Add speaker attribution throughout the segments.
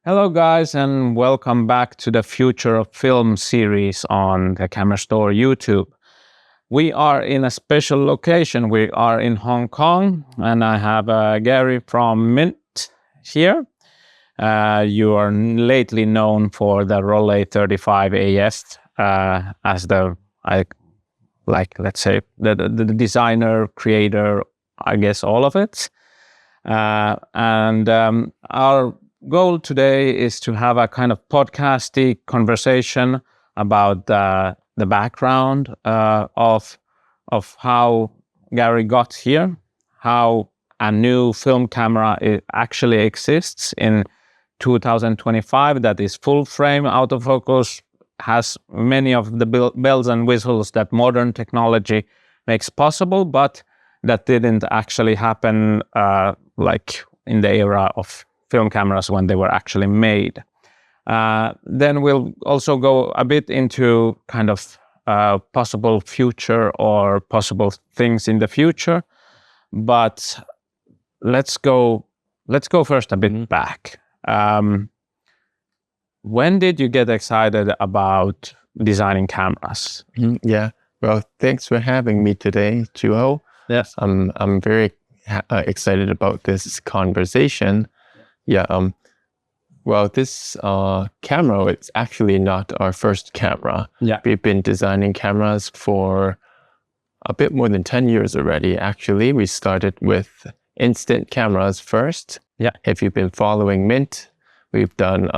Speaker 1: Hello, guys, and welcome back to the Future of Film series on the Kamerastore YouTube. We are in a special location. We are in Hong Kong, and I have Gary from Mint here. You are lately known for the Rollei 35AF as let's say, the designer, creator, I guess all of it. Our goal today is to have a kind of podcasty conversation about the background of how Gary got here, how a new film camera actually exists in 2025 that is full frame, autofocus, has many of the bells and whistles that modern technology makes possible, but that didn't actually happen like in the era of film cameras when they were actually made. Then we'll also go a bit into kind of possible future or possible things in the future. But let's go first a bit back. When did you get excited about designing cameras?
Speaker 2: Yeah, well, thanks for having me today, Juho.
Speaker 1: Yes.
Speaker 2: I'm very excited about this conversation. Yeah. Well, this camera, it's actually not our first camera.
Speaker 1: Yeah.
Speaker 2: We've been designing cameras for a bit more than 10 years already. Actually, we started with instant cameras first.
Speaker 1: Yeah.
Speaker 2: If you've been following Mint, we've done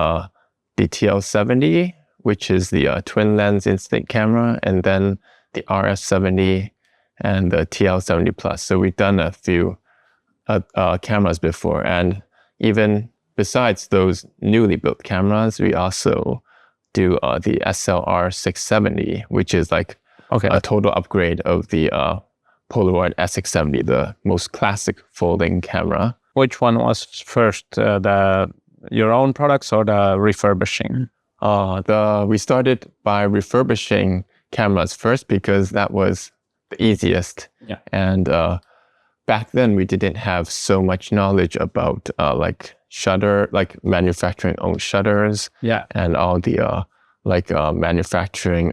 Speaker 2: the TL70, which is the twin lens instant camera, and then the RF70 and the TL70 Plus. So we've done a few cameras before, and even besides those newly built cameras, we also do the SLR 670, which is like a total upgrade of the Polaroid SX70, the most classic folding camera.
Speaker 1: Which one was first, your own products or the refurbishing?
Speaker 2: We started by refurbishing cameras first because that was the easiest.
Speaker 1: Yeah.
Speaker 2: And back then we didn't have so much knowledge about manufacturing own shutters.
Speaker 1: Yeah.
Speaker 2: And all the manufacturing,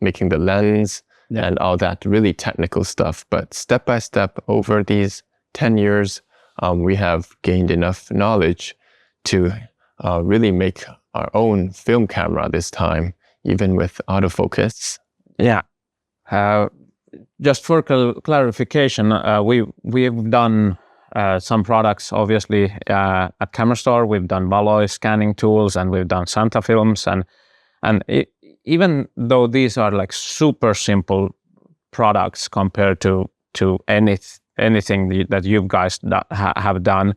Speaker 2: making the lens. Yeah. And all that really technical stuff. But step by step over these 10 years, we have gained enough knowledge to really make our own film camera this time, even with autofocus.
Speaker 1: Yeah. Just for clarification, we've done some products, obviously, at Kamerastore. We've done Rollei scanning tools, and we've done Santa films, even though these are like super simple products compared to anything that you guys have done,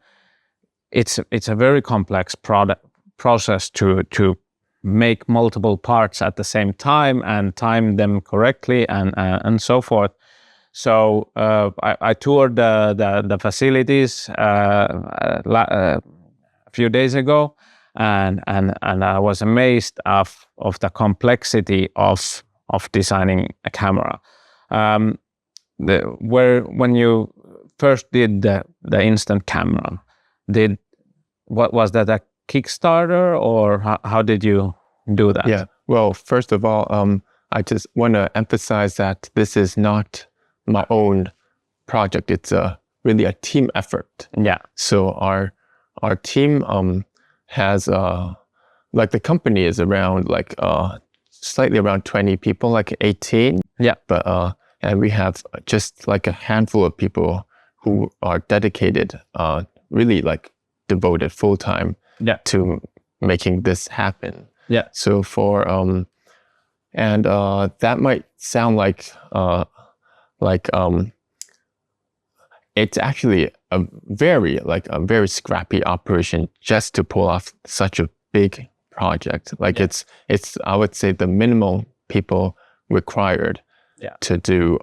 Speaker 1: it's a very complex process to make multiple parts at the same time and time them correctly and so forth. So I toured the facilities a few days ago, and I was amazed of the complexity of designing a camera. When you first did the instant camera, what was that, a Kickstarter, or how did you do that?
Speaker 2: Yeah, well, first of all, I just want to emphasize that this is not my own project. It's really a team effort.
Speaker 1: Yeah.
Speaker 2: So our team has the company is around slightly around 20 people, like 18.
Speaker 1: Yeah.
Speaker 2: But and we have just like a handful of people who are dedicated, really devoted full time.
Speaker 1: Yeah.
Speaker 2: To making this happen.
Speaker 1: Yeah.
Speaker 2: So for that might sound like it's actually a very scrappy operation just to pull off such a big project. It's I would say the minimum people required to do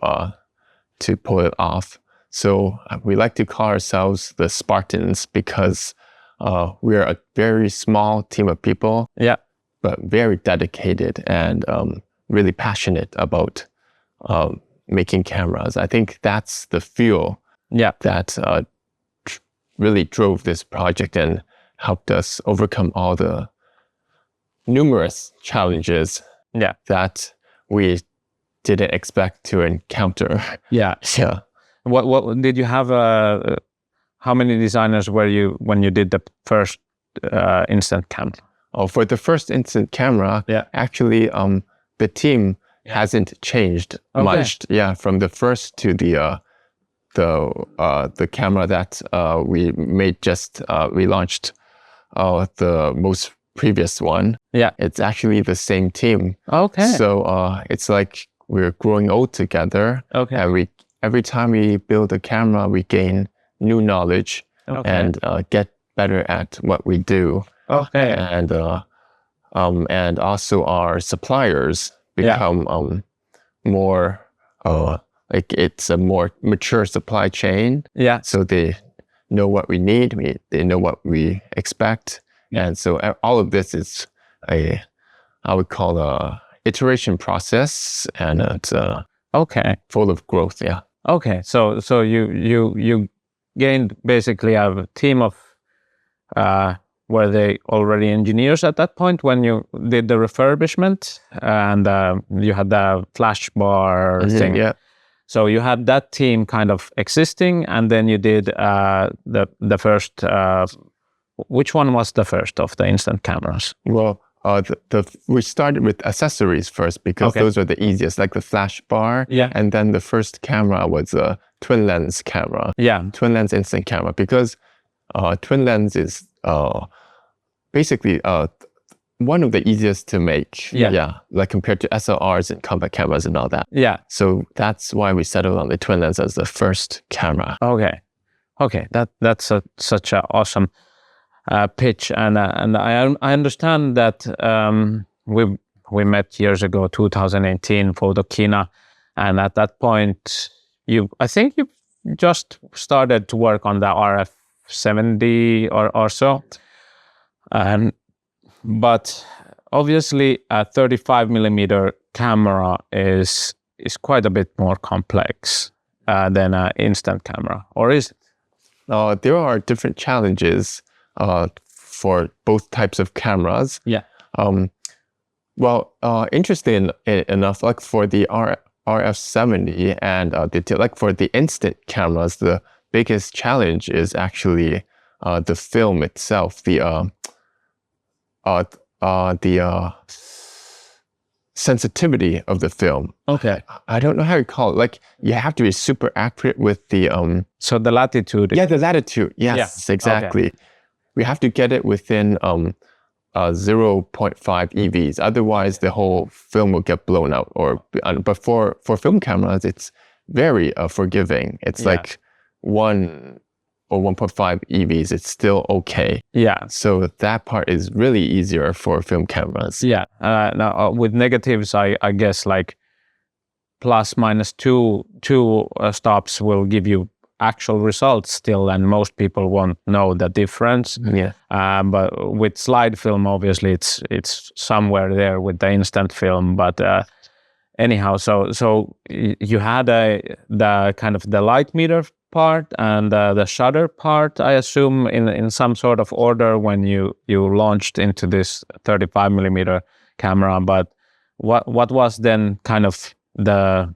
Speaker 2: to pull it off. So we like to call ourselves the Spartans because we're a very small team of people.
Speaker 1: Yeah.
Speaker 2: But very dedicated and really passionate about making cameras. I think that's the fuel that really drove this project and helped us overcome all the numerous challenges that we didn't expect to encounter.
Speaker 1: Yeah.
Speaker 2: Yeah.
Speaker 1: What did you have? How many designers were you when you did the first instant camera?
Speaker 2: Oh, for the first instant camera, actually, the team hasn't changed much. Yeah, from the first to the camera that we made we launched the most previous one.
Speaker 1: Yeah,
Speaker 2: it's actually the same team.
Speaker 1: Okay.
Speaker 2: So it's like we're growing old together.
Speaker 1: Okay.
Speaker 2: And every time we build a camera, we gain new knowledge and get better at what we do.
Speaker 1: Okay.
Speaker 2: And also our suppliers become more like it's a more mature supply chain. Yeah. So they know what we need. They know what we expect. And so all of this is I would call a iteration process, and it's full of growth. Yeah.
Speaker 1: Okay. So you gained basically a team of were they already engineers at that point when you did the refurbishment, and you had the flash bar thing?
Speaker 2: Yeah.
Speaker 1: So you had that team kind of existing, and then you did the first. Which one was the first of the instant cameras?
Speaker 2: Well, we started with accessories first because those are the easiest, like the flash bar. Yeah. And then the first camera was a twin lens camera. Yeah. Twin lens instant camera, because twin lens is basically one of the easiest to make. Yeah. Like compared to SLRs and compact cameras and all that. Yeah. So that's why we settled on the twin lens as the first camera.
Speaker 1: Okay. That's such an awesome pitch, and I understand that we met years ago, 2018, Photokina, and at that point I think you just started to work on the RF70 or so, but obviously a 35mm camera is quite a bit more complex than an instant camera, or is it?
Speaker 2: There are different challenges for both types of cameras. Yeah. Interesting enough, like for the RF70 and like for the instant cameras, the biggest challenge is actually the film itself, the sensitivity of the film. Okay. I don't know how you call it. Like you have to be super accurate with the
Speaker 1: So the latitude.
Speaker 2: Yeah, the latitude. Yes, exactly. Okay. We have to get it within 0.5 EVs. Otherwise, the whole film will get blown out. But for film cameras, it's very forgiving. It's like 1 or 1.5 EVs. It's still okay. Yeah. So that part is really easier for film cameras.
Speaker 1: Yeah. Now with negatives, I guess like plus minus two stops will give you actual results still, and most people won't know the difference. Yeah. But with slide film, obviously it's somewhere there with the instant film. But anyhow, so you had the kind of the light meter part and the shutter part, I assume, in some sort of order when you launched into this 35mm camera. But what was then kind of the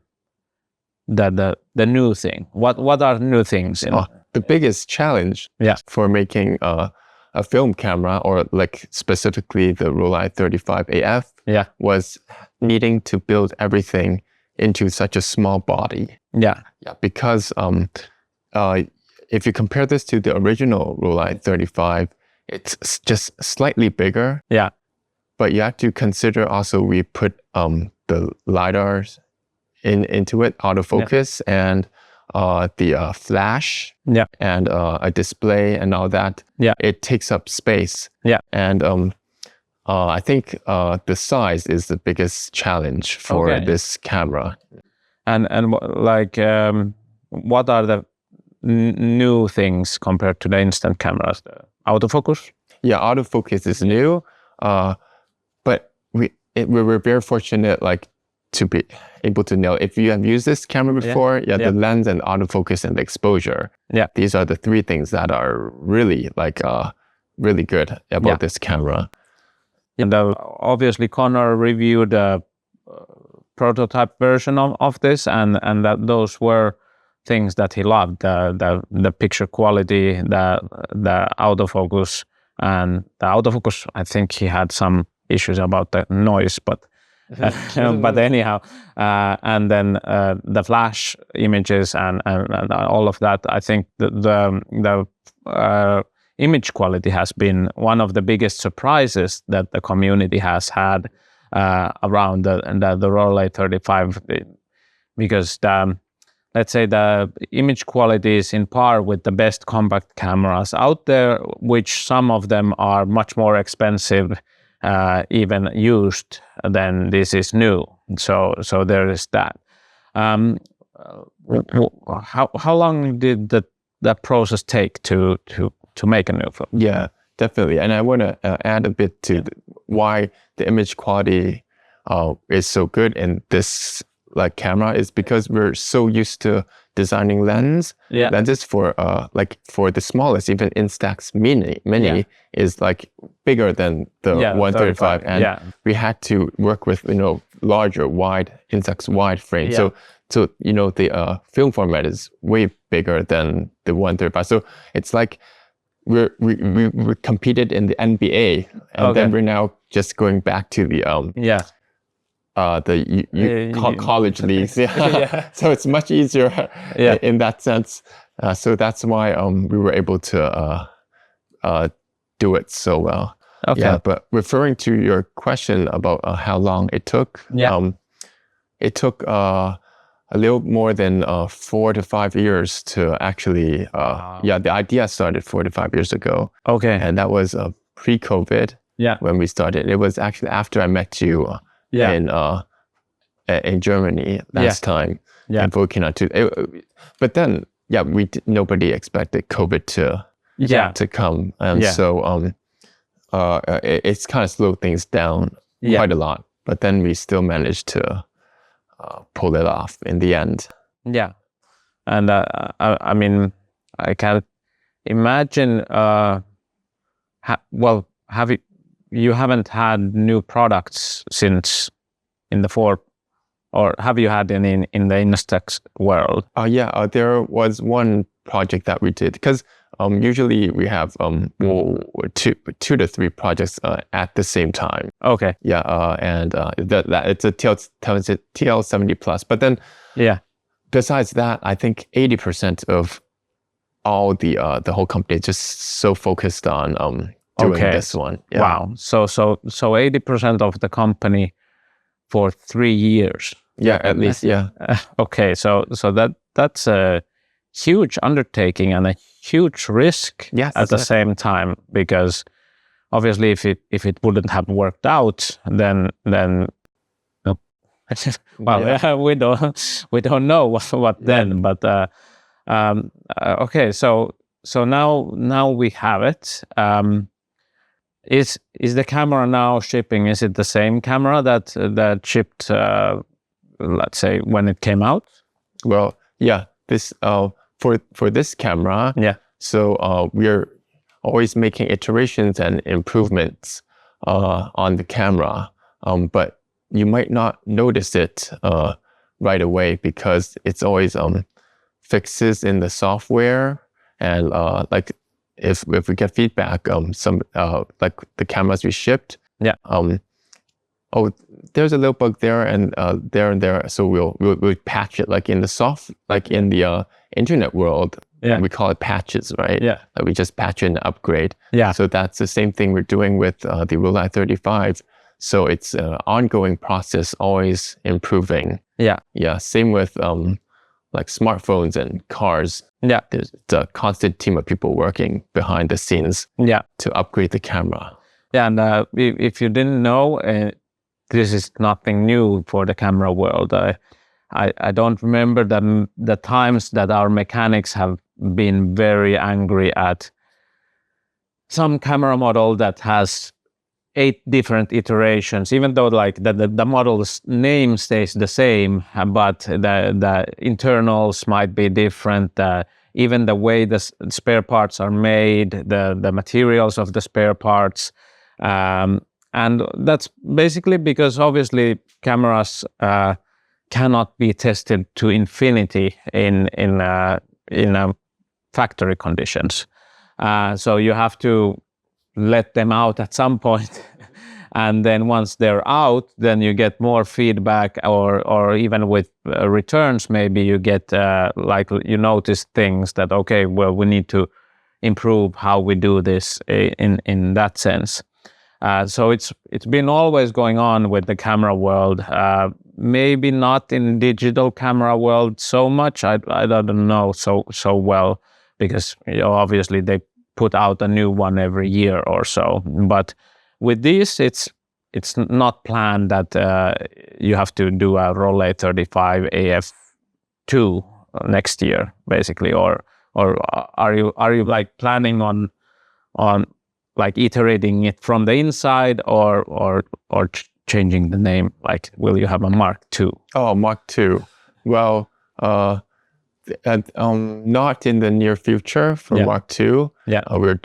Speaker 1: new thing? What are new things?
Speaker 2: The biggest challenge for making a film camera, or like specifically the Rollei 35AF, was needing to build everything into such a small body. Yeah. Because if you compare this to the original Rollei 35, it's just slightly bigger. Yeah. But you have to consider also we put the LiDARs into it, autofocus, and the flash, and a display and all that. Yeah. It takes up space. Yeah. And I think the size is the biggest challenge for this camera.
Speaker 1: And like what are the new things compared to the instant cameras? The autofocus?
Speaker 2: Yeah, autofocus is new, but we were very fortunate, like, to be able to know if you have used this camera before. The lens and autofocus and the exposure. Yeah, these are the three things that are really like really good about this camera.
Speaker 1: And obviously Connor reviewed a prototype version of this, and that those were things that he loved: the picture quality, the autofocus, and the autofocus. I think he had some issues about the noise, but but anyhow, and then the flash images and all of that. I think the image quality has been one of the biggest surprises that the community has had around the Rollei 35, because let's say the image quality is in par with the best compact cameras out there, which some of them are much more expensive, even used, than this is new. So there is that. How long did that process take to make a new film?
Speaker 2: Yeah, definitely. And I want to add a bit to why the image quality is so good in this camera is because we're so used to designing lenses for for the smallest, even Instax Mini is bigger than the 135, and we had to work with larger Instax wide frame. So the film format is way bigger than the 135. So it's like we competed in the NBA, and then we're now just going back to the college leagues. So it's much easier in that sense. So that's why we were able to do it so well. But referring to your question about how long it took, it took a little more than 4 to 5 years to actually, the idea started 4 to 5 years ago. And that was pre-COVID when we started. It was actually after I met you in Germany last time in Volcano 2. But then, nobody expected COVID to come. And so it's kind of slowed things down quite a lot. But then we still managed to pull it off in the end.
Speaker 1: Yeah. And I mean, I can imagine, you haven't had new products since in the or have you had any in the Instax world?
Speaker 2: There was one project that we did, because usually we have two to three projects at the same time. And it's a TL70 Plus. But then, besides that, I think 80% of all the whole company is just so focused on doing this one.
Speaker 1: Wow. So 80% of the company for 3 years.
Speaker 2: At least.
Speaker 1: So that's a huge undertaking and a huge risk at the same time, because obviously if it wouldn't have worked out, then we don't know what then. But so now we have it. Is the camera now shipping? Is it the same camera that shipped, let's say, when it came out?
Speaker 2: Well, this for this camera. So we're always making iterations and improvements on the camera, but you might not notice it right away, because it's always fixes in the software, and if we get feedback, some the cameras we shipped, there's a little bug there and there, so we'll patch it, in the in the internet world. We call it patches, right? We just patch and upgrade. So that's the same thing we're doing with the Rollei 35. So it's an ongoing process, always improving. Same with smartphones and cars. There's a constant team of people working behind the scenes to upgrade the camera.
Speaker 1: And if you didn't know, this is nothing new for the camera world. I don't remember the times that our mechanics have been very angry at some camera model that has 8 different iterations, even though the model's name stays the same, but the internals might be different, the even the way the spare parts are made, the materials of the spare parts. And that's basically because obviously cameras cannot be tested to infinity in factory conditions. So you have to let them out at some point. And then once they're out, then you get more feedback, or even with returns, maybe you get like you notice things that, okay, well, we need to improve how we do this in that sense. So it's been always going on with the camera world. Maybe not in digital camera world so much. I don't know so well, because obviously they put out a new one every year or so. But with this, it's not planned that you have to do a Rollei 35AF 2 next year, basically, or are you like planning on like iterating it from the inside, or changing the name? Like, will you have a Mark II?
Speaker 2: Oh, Mark II. Well, not in the near future for Mark II.
Speaker 1: Yeah.
Speaker 2: We're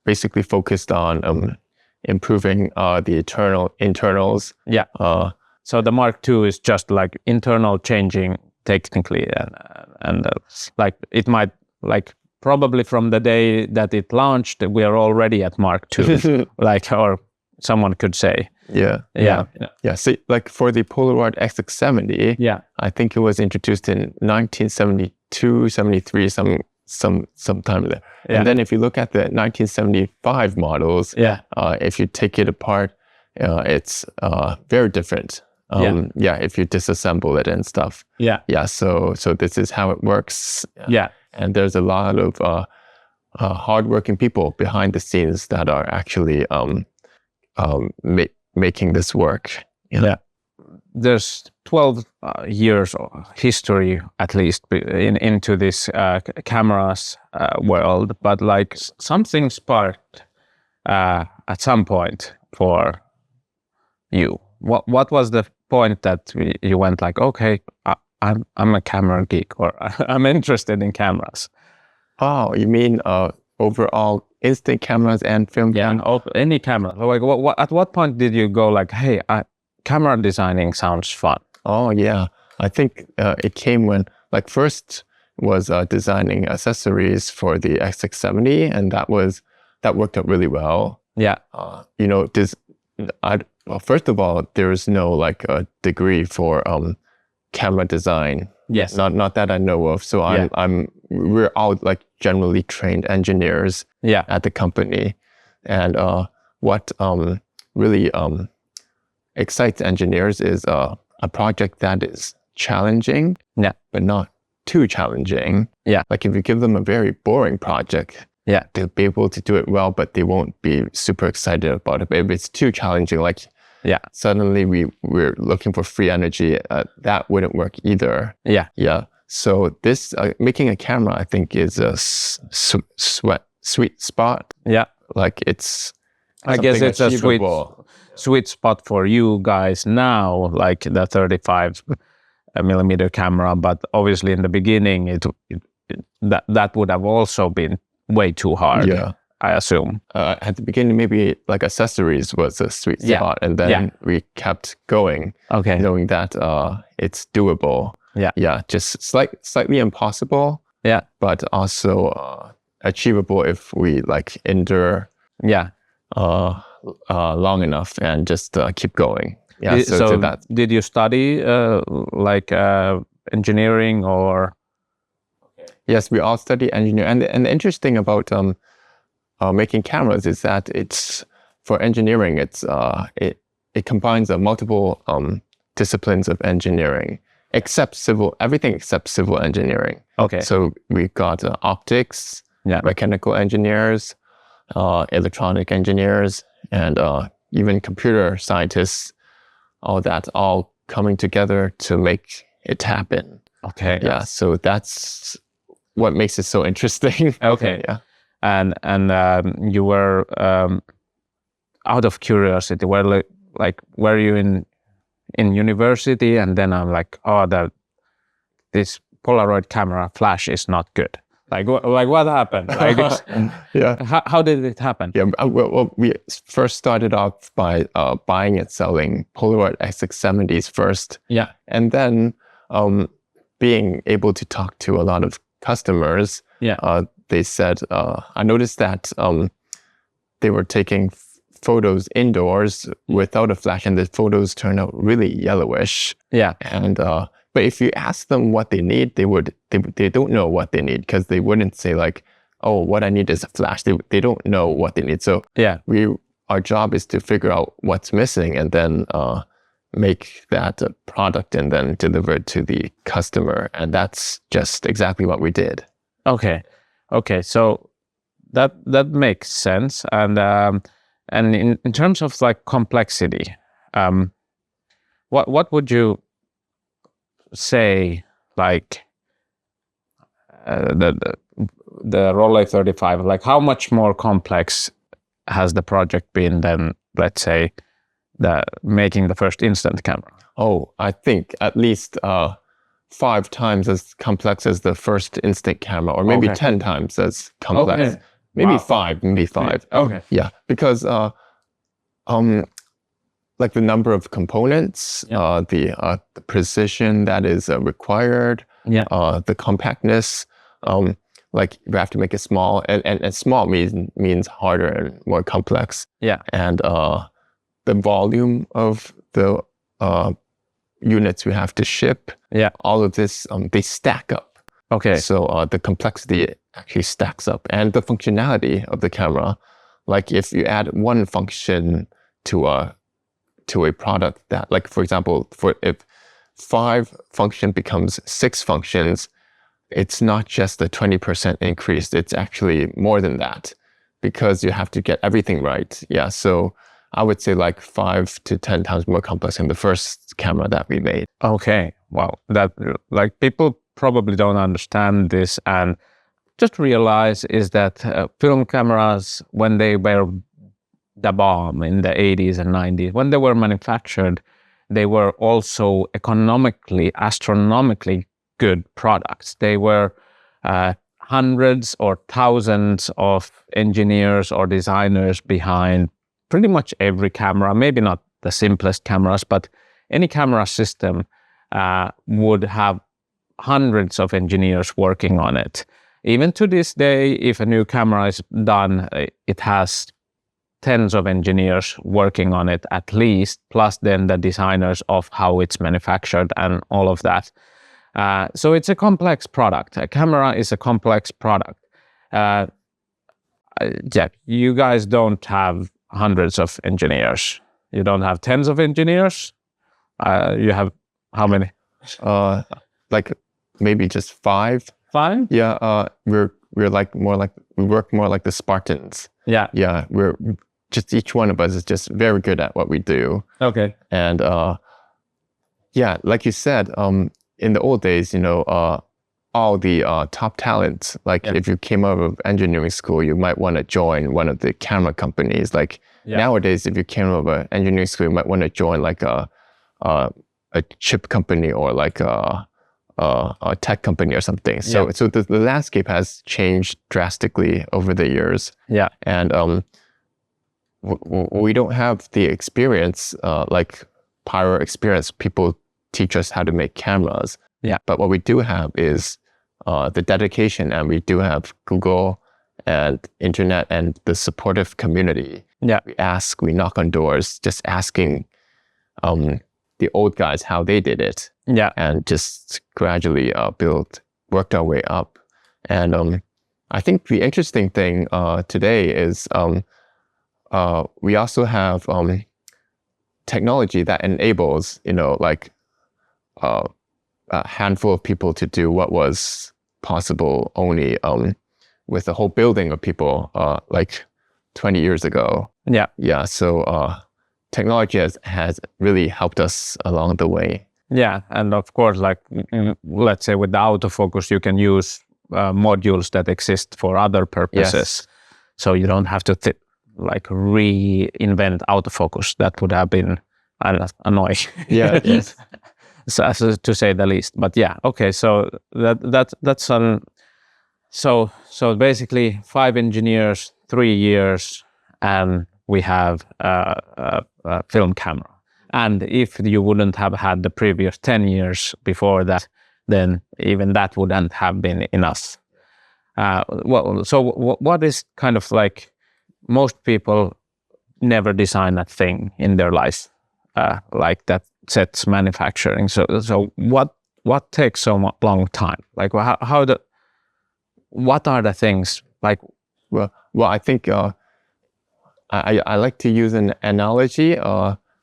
Speaker 2: basically focused on improving the internals.
Speaker 1: Yeah. So the Mark II is just like internal changing technically, and like it might, like, probably from the day that it launched, we are already at Mark II, like, or someone could say.
Speaker 2: Yeah. See, like for the Polaroid XX70, I think it was introduced in 1972, 73, sometime there. And then if you look at the 1975 models, if you take it apart, it's very different. If you disassemble it and stuff. So this is how it works. And there's a lot of hardworking people behind the scenes that are actually making this work.
Speaker 1: There's 12 years of history, at least, into this cameras world, but like something sparked at some point for you. What was the point that you went like, okay, I'm a camera geek, or I'm interested in cameras?
Speaker 2: Oh, you mean overall instant cameras and film cameras?
Speaker 1: Any camera. Like, at what point did you go like, hey, camera designing sounds fun?
Speaker 2: Oh yeah, I think it came when, like, first was designing accessories for the XX70, and that worked out really well. Well, first of all, there is no like a degree for camera design. Not that I know of. So we're all like generally trained engineers at the company, and what really excites engineers is a project that is challenging, but not too challenging. Like if you give them a very boring project, they'll be able to do it well, but they won't be super excited about it. But if it's too challenging, like suddenly we're looking for free energy, that wouldn't work either. So this making a camera, I think, is a sweet spot. Like I guess it's achievable.
Speaker 1: A sweet spot for you guys now, like the 35mm camera. But obviously in the beginning, that would have also been way too hard. I assume.
Speaker 2: At the beginning, maybe like accessories was a sweet spot, and then we kept going, knowing that it's doable. Just slightly impossible. But also achievable if we like endure. Long enough and just keep going. So that.
Speaker 1: Did you study like engineering or?
Speaker 2: Yes, we all study engineering, and the interesting about making cameras is that it's for engineering. It combines multiple disciplines of engineering, everything except civil engineering. So we've got optics, mechanical engineers, electronic engineers, and even computer scientists. All coming together to make it happen. So that's what makes it so interesting.
Speaker 1: And you were out of curiosity, were you in university, and then I'm like, this Polaroid camera flash is not good. Like what happened? Like how did it happen?
Speaker 2: Yeah, well, we first started off by buying and selling Polaroid SX70s first.
Speaker 1: Yeah.
Speaker 2: And then being able to talk to a lot of customers, they said, I noticed that they were taking photos indoors without a flash, and the photos turned out really yellowish.
Speaker 1: Yeah.
Speaker 2: And but if you ask them what they need, they don't know what they need, because they wouldn't say like, oh, what I need is a flash. They don't know what they need. So our job is to figure out what's missing, and then make that a product and then deliver it to the customer. And that's just exactly what we did.
Speaker 1: Okay. So that makes sense. And in terms of like complexity, what would you say, like the Rollei 35, like how much more complex has the project been than, let's say, making the first instant camera?
Speaker 2: Oh, I think at least 5 times as complex as the first instant camera, or maybe 10 times as complex. Maybe 5.
Speaker 1: Okay.
Speaker 2: Yeah, because like the number of components, the precision that is required, the compactness, like you have to make it small, and small means harder and more complex.
Speaker 1: Yeah.
Speaker 2: And the volume of the units we have to ship, all of this, they stack up.
Speaker 1: Okay.
Speaker 2: So the complexity actually stacks up, and the functionality of the camera, like if you add one function to a product, that, like for example, if 5 function becomes 6 functions, it's not just a 20% increase, it's actually more than that, because you have to get everything right. Yeah, so I would say like 5 to 10 times more complex than the first camera that we made.
Speaker 1: Okay, wow. That, like, people probably don't understand this and just realize is that film cameras, when they were the bomb in the 80s and 90s, when they were manufactured, they were also economically, astronomically good products. They were hundreds or thousands of engineers or designers behind pretty much every camera, maybe not the simplest cameras, but any camera system would have hundreds of engineers working on it. Even to this day, if a new camera is done, it has tens of engineers working on it at least, plus then the designers of how it's manufactured and all of that. So it's a complex product. A camera is a complex product. Jack, you guys don't have hundreds of engineers. You don't have tens of engineers. You have how many?
Speaker 2: Like maybe just 5.
Speaker 1: 5?
Speaker 2: Yeah. We're like we work more like the Spartans.
Speaker 1: Yeah.
Speaker 2: Yeah. We're just, each one of us is just very good at what we do.
Speaker 1: Okay.
Speaker 2: And yeah, like you said, in the old days, all the top talents, like if you came out of engineering school, you might want to join one of the camera companies. Like nowadays, if you came out of engineering school, you might want to join like a chip company, or like a tech company or something. So the landscape has changed drastically over the years. Yeah. And we don't have the experience, like prior experience. People teach us how to make cameras. Yeah. But what we do have is the dedication, and we do have Google and internet and the supportive community. Yeah. We knock on doors, just asking the old guys how they did it. Yeah. And just gradually worked our way up. And I think the interesting thing today is we also have technology that enables, like a handful of people to do what was possible only with a whole building of people like 20 years ago. Yeah. Yeah. So technology has really helped us along the way. Yeah. And of course, like, let's say with the autofocus, you can use modules that exist for other purposes. Yes. So you don't have to like reinvent autofocus. That would have been annoying. Yeah. Yes.
Speaker 1: to say the least. But yeah, okay. So that's so basically 5 engineers, 3 years, and we have a film camera. And if you wouldn't have had the previous 10 years before that, then even that wouldn't have been enough. What is kind of like, most people never design a thing in their life like that sets manufacturing. So what takes so long time? Like what are the things like?
Speaker 2: Well, I think I like to use an analogy.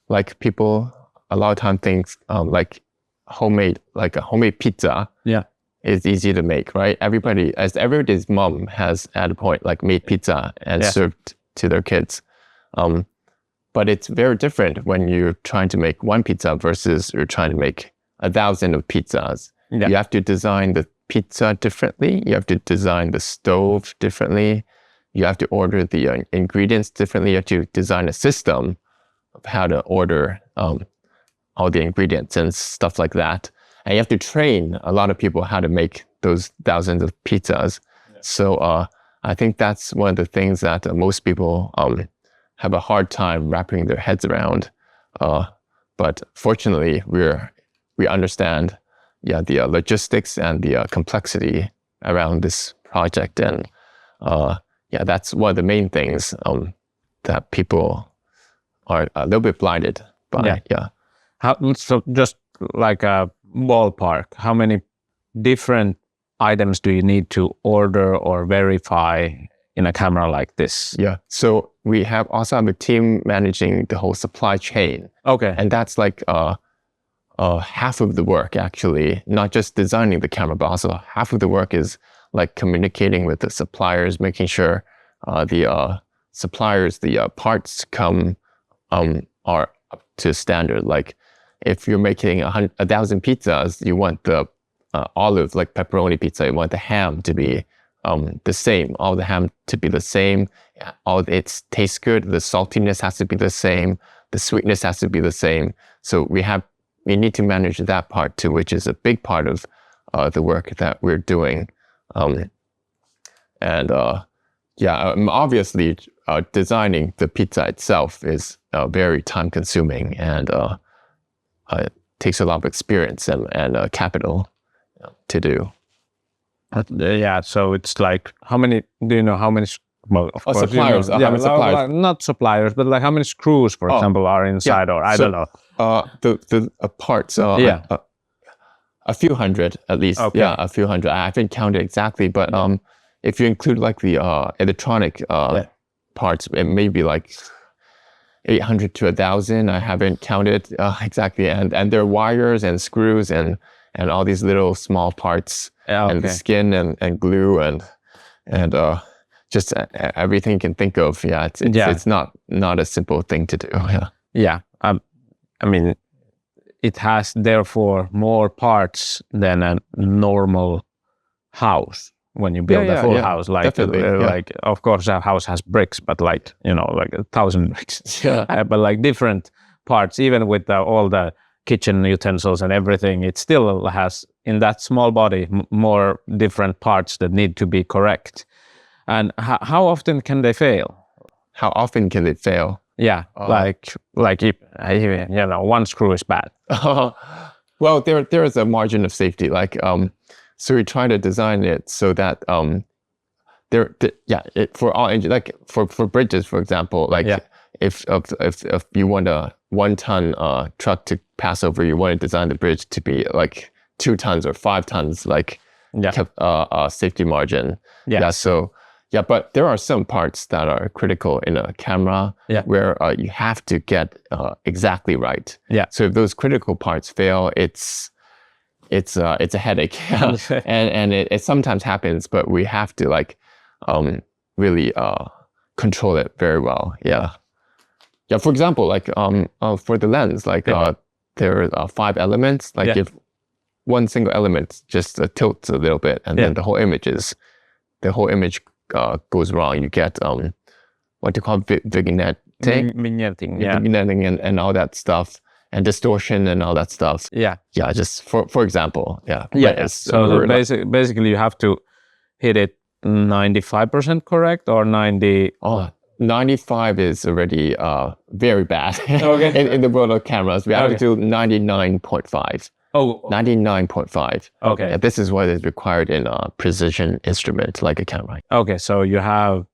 Speaker 2: Like people a lot of time think like a homemade pizza.
Speaker 1: Yeah.
Speaker 2: Is easy to make, right? Everybody's mom has at a point like made pizza and served to their kids. But it's very different when you're trying to make one pizza versus you're trying to make 1,000 of pizzas.
Speaker 1: Yeah.
Speaker 2: You have to design the pizza differently. You have to design the stove differently. You have to order the ingredients differently. You have to design a system of how to order all the ingredients and stuff like that. And you have to train a lot of people how to make those thousands of pizzas. Yeah. So I think that's one of the things that most people have a hard time wrapping their heads around. But fortunately, we understand the logistics and the complexity around this project. And that's one of the main things that people are a little bit blinded by. Yeah.
Speaker 1: So just like a ballpark, how many different items do you need to order or verify in a camera like this?
Speaker 2: Yeah. So we also have a team managing the whole supply chain.
Speaker 1: Okay.
Speaker 2: And that's like half of the work, actually, not just designing the camera, but also half of the work is like communicating with the suppliers, making sure the parts come are up to standard. Like if you're making 1,000 pizzas, you want the olive, like pepperoni pizza, you want the ham to be the same, all the ham to be the same, it tastes good, the saltiness has to be the same, the sweetness has to be the same. So we need to manage that part too, which is a big part of the work that we're doing. Obviously designing the pizza itself is very time consuming and it takes a lot of experience and capital to do.
Speaker 1: So it's like, do you know how many? Well, of course,
Speaker 2: suppliers.
Speaker 1: You know,
Speaker 2: how many suppliers?
Speaker 1: Not suppliers, but like how many screws, for example, are inside, or I don't know.
Speaker 2: The parts. A few hundred at least.
Speaker 1: Okay.
Speaker 2: Yeah, a few hundred. I haven't counted exactly, but if you include like the electronic parts, it may be like 800 to 1,000. I haven't counted exactly, and there are wires and screws and all these little small parts and the skin and glue and just everything you can think of. Yeah, it's not a simple thing to do.
Speaker 1: Yeah. I mean, it has therefore more parts than a normal house when you build a full house. Like, like of course, a house has bricks, but like, like 1,000 bricks.
Speaker 2: Yeah.
Speaker 1: But like different parts, even with all the kitchen utensils and everything, it still has in that small body more different parts that need to be correct. And how often can they fail?
Speaker 2: How often can it fail?
Speaker 1: Yeah, like if one screw is bad.
Speaker 2: Well, there is a margin of safety. Like so we try to design it so that for all engines, like for bridges, for example, like if you want a 1-ton truck to pass over, you want to design the bridge to be like 2 tons or 5 tons, like safety margin. But there are some parts that are critical in a camera where you have to get exactly right. Yeah. So if those critical parts fail, it's a headache, and it sometimes happens, but we have to like really control it very well. Yeah. For example, like for the lens, like there are 5 elements. Like if one single element just tilts a little bit, and then the whole image goes wrong. You get what do you call vignetting?
Speaker 1: Vignetting,
Speaker 2: vignetting and all that stuff. and distortion and all that stuff.
Speaker 1: Yeah.
Speaker 2: Yeah, just for example. Yeah.
Speaker 1: Yeah.
Speaker 2: But
Speaker 1: So basically you have to hit it 95% correct or 90.
Speaker 2: 95 is already very bad.
Speaker 1: Okay.
Speaker 2: in the world of cameras. We have to do 99.5.
Speaker 1: Oh,
Speaker 2: 99.5.
Speaker 1: okay.
Speaker 2: Yeah, this is what is required in a precision instrument like a camera.
Speaker 1: Okay, so you have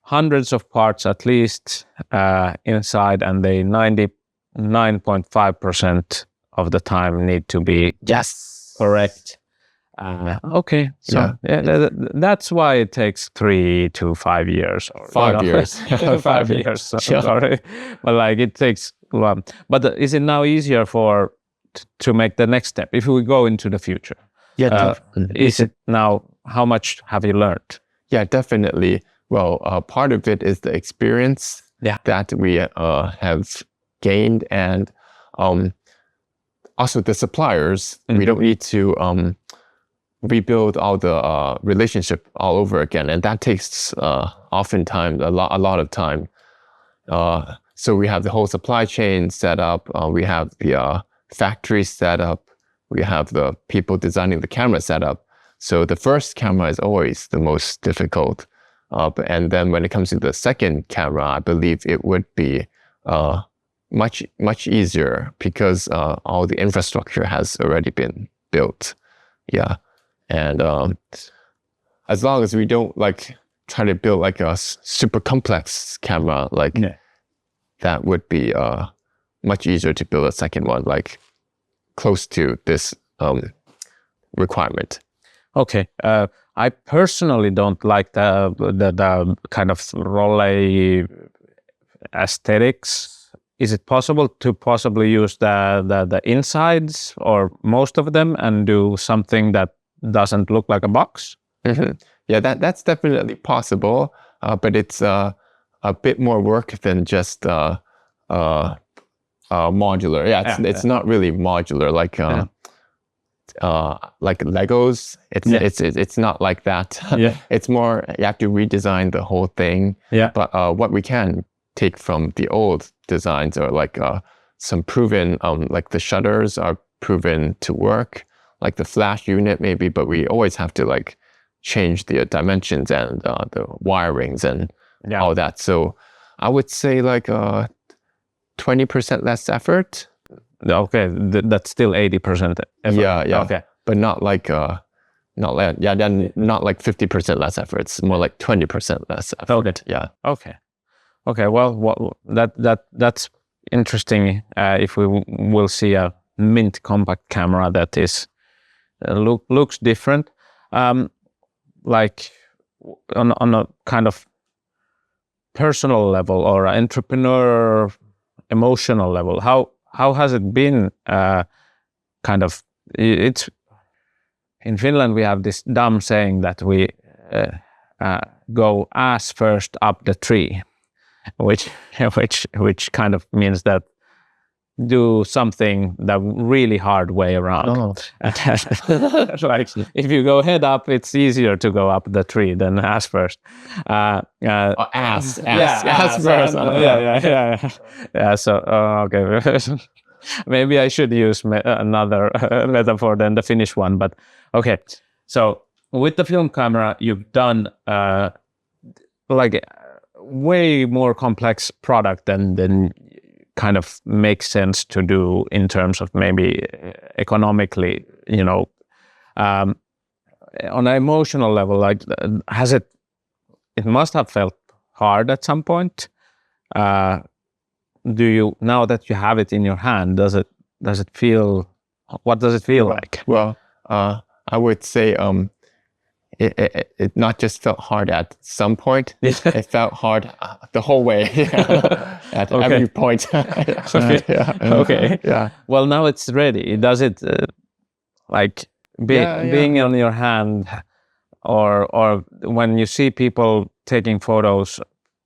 Speaker 1: hundreds of parts at least inside, and they 99.5% of the time need to be correct. Okay, so that's why it takes 3 to 5 years. Or
Speaker 2: 5 years.
Speaker 1: 5 years. Sorry, but like it takes. But is it now easier to make the next step if we go into the future?
Speaker 2: Yeah.
Speaker 1: Is it now? How much have you learned?
Speaker 2: Yeah, definitely. Well, part of it is the experience that we have gained, and also the suppliers. We don't need to rebuild all the relationship all over again, and that takes oftentimes a lot of time. So we have the whole supply chain set up. We have the factory set up. We have the people designing the camera set up. So the first camera is always the most difficult. And then when it comes to the second camera, I believe it would be much easier because all the infrastructure has already been built. Yeah. And as long as we don't like try to build like a super complex camera, like that would be much easier to build a second one, like close to this requirement.
Speaker 1: Okay. I personally don't like the kind of Rollei aesthetics. Is it possible to possibly use the insides or most of them and do something that doesn't look like a box?
Speaker 2: Mm-hmm. Yeah, that's definitely possible, but it's a bit more work than just modular. Yeah, it's not really modular like Legos. It's not like that.
Speaker 1: Yeah.
Speaker 2: It's more you have to redesign the whole thing.
Speaker 1: Yeah.
Speaker 2: But what we can take from the old designs are like some proven like the shutters are proven to work, like the flash unit maybe, but we always have to like change the dimensions and the wirings and all that. So I would say like 20% less effort.
Speaker 1: Okay, that's still 80% effort.
Speaker 2: Yeah.
Speaker 1: Okay,
Speaker 2: but not like not like 50% less effort. It's more like 20% less effort.
Speaker 1: Okay.
Speaker 2: Yeah.
Speaker 1: Okay. Well, that's interesting. If we will see a mint compact camera that is looks different, like on a kind of personal level or an entrepreneur emotional level, how has it been? Kind of, it's in Finland we have this dumb saying that we go ass first up the tree, which kind of means that do something the really hard way around. Like if you go head up, it's easier to go up the tree than ass first.
Speaker 2: Ass
Speaker 1: first. Yeah. So okay. Maybe I should use another metaphor than the Finnish one, but okay. So with the film camera, you've done like way more complex product than kind of makes sense to do in terms of maybe economically, on an emotional level. Like, has it must have felt hard at some point. Do you, now that you have it in your hand, does it feel, what does it feel like?
Speaker 2: Well, I would say it not just felt hard at some point, it felt hard the whole way at every point.
Speaker 1: Okay.
Speaker 2: Yeah.
Speaker 1: Well, now it's ready. Does it being on your hand, or when you see people taking photos,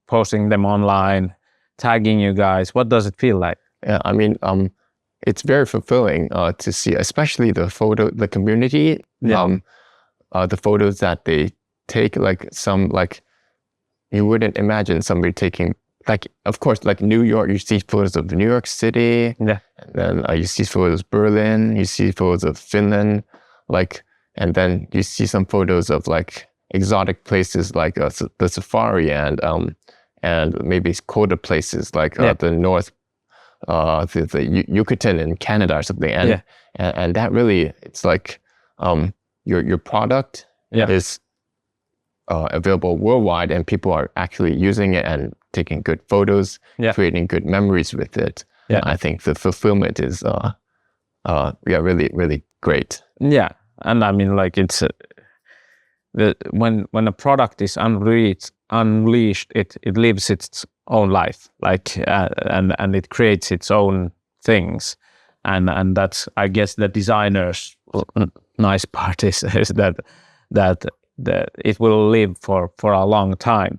Speaker 1: posting them online, tagging you guys, what does it feel like?
Speaker 2: Yeah, I mean, it's very fulfilling to see, especially the community. The photos that they take, like some, like you wouldn't imagine somebody taking like, of course, like New York, you see photos of New York City,
Speaker 1: Yeah.
Speaker 2: and then you see photos of Berlin, you see photos of Finland, like, and then you see some photos of like exotic places like the safari and maybe colder places like the north, the Yucatan in Canada or something, and that really, it's like your product is available worldwide, and people are actually using it and taking good photos, creating good memories with it. I think the fulfillment is really, really great.
Speaker 1: Yeah, and I mean, like, it's when a product is unleashed, it lives its own life, like, and it creates its own things, and that's, I guess, the designer's nice part is that it will live for a long time.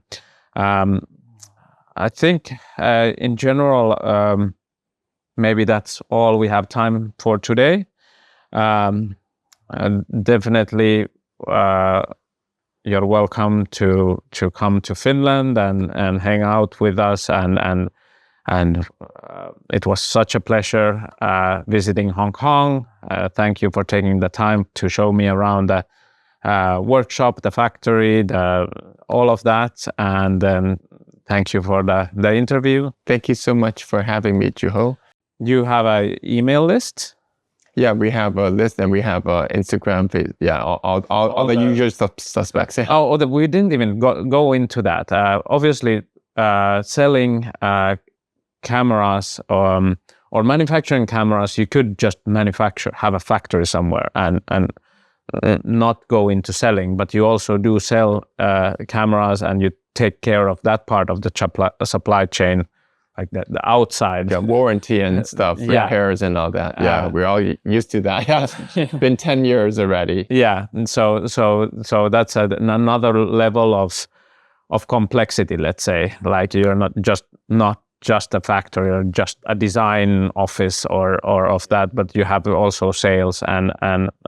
Speaker 1: I think in general, maybe that's all we have time for today. And definitely, you're welcome to come to Finland and hang out with us, and it was such a pleasure visiting Hong Kong. Thank you for taking the time to show me around the workshop, the factory, all of that, and then thank you for the interview.
Speaker 2: Thank you so much for having me, Juho.
Speaker 1: You have an email list?
Speaker 2: Yeah, we have a list, and we have Instagram page. Yeah, all the usual suspects. Yeah.
Speaker 1: Oh, we didn't even go into that. Obviously, selling cameras or manufacturing cameras, you could just have a factory somewhere and not go into selling, but you also do sell cameras, and you take care of that part of the supply chain, like the outside.
Speaker 2: Yeah, warranty and stuff, repairs and all that. Yeah, we're all used to that. Yeah, it's been 10 years already.
Speaker 1: Yeah, and so that's another level of complexity, let's say. Like, you're not just a factory or just a design office or of that, but you have also sales and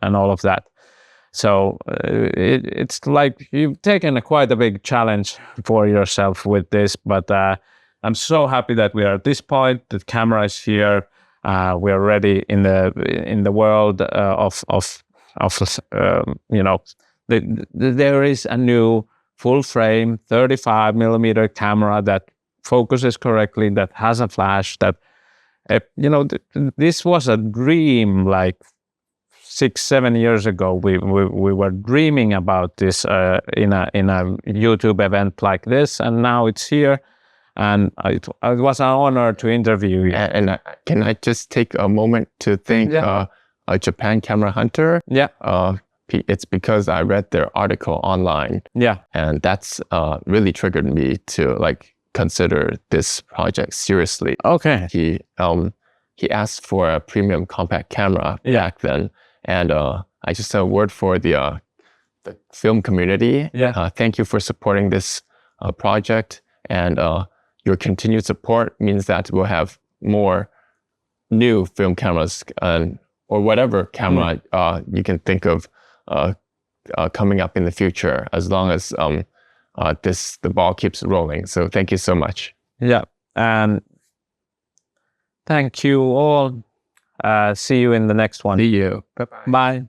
Speaker 1: all of that. So it's like you've taken quite a big challenge for yourself with this, but I'm so happy that we are at this point. The camera is here. We are ready in the world of there is a new full frame 35mm camera that focuses correctly, that has a flash, that this was a dream like 6-7 years ago. We were dreaming about this in a YouTube event like this, and now it's here, and it was an honor to interview you.
Speaker 2: And can I just take a moment to thank a Japan Camera Hunter?
Speaker 1: Yeah.
Speaker 2: It's because I read their article online.
Speaker 1: Yeah.
Speaker 2: And that's really triggered me to like consider this project seriously.
Speaker 1: Okay.
Speaker 2: He asked for a premium compact camera back then. And I just a word for the film community.
Speaker 1: Yeah.
Speaker 2: Thank you for supporting this project, and your continued support means that we'll have more new film cameras or whatever camera you can think of coming up in the future, as long as the ball keeps rolling. So thank you so much.
Speaker 1: Yeah, and thank you all. See you in the next one.
Speaker 2: See you.
Speaker 1: Bye-bye. Bye.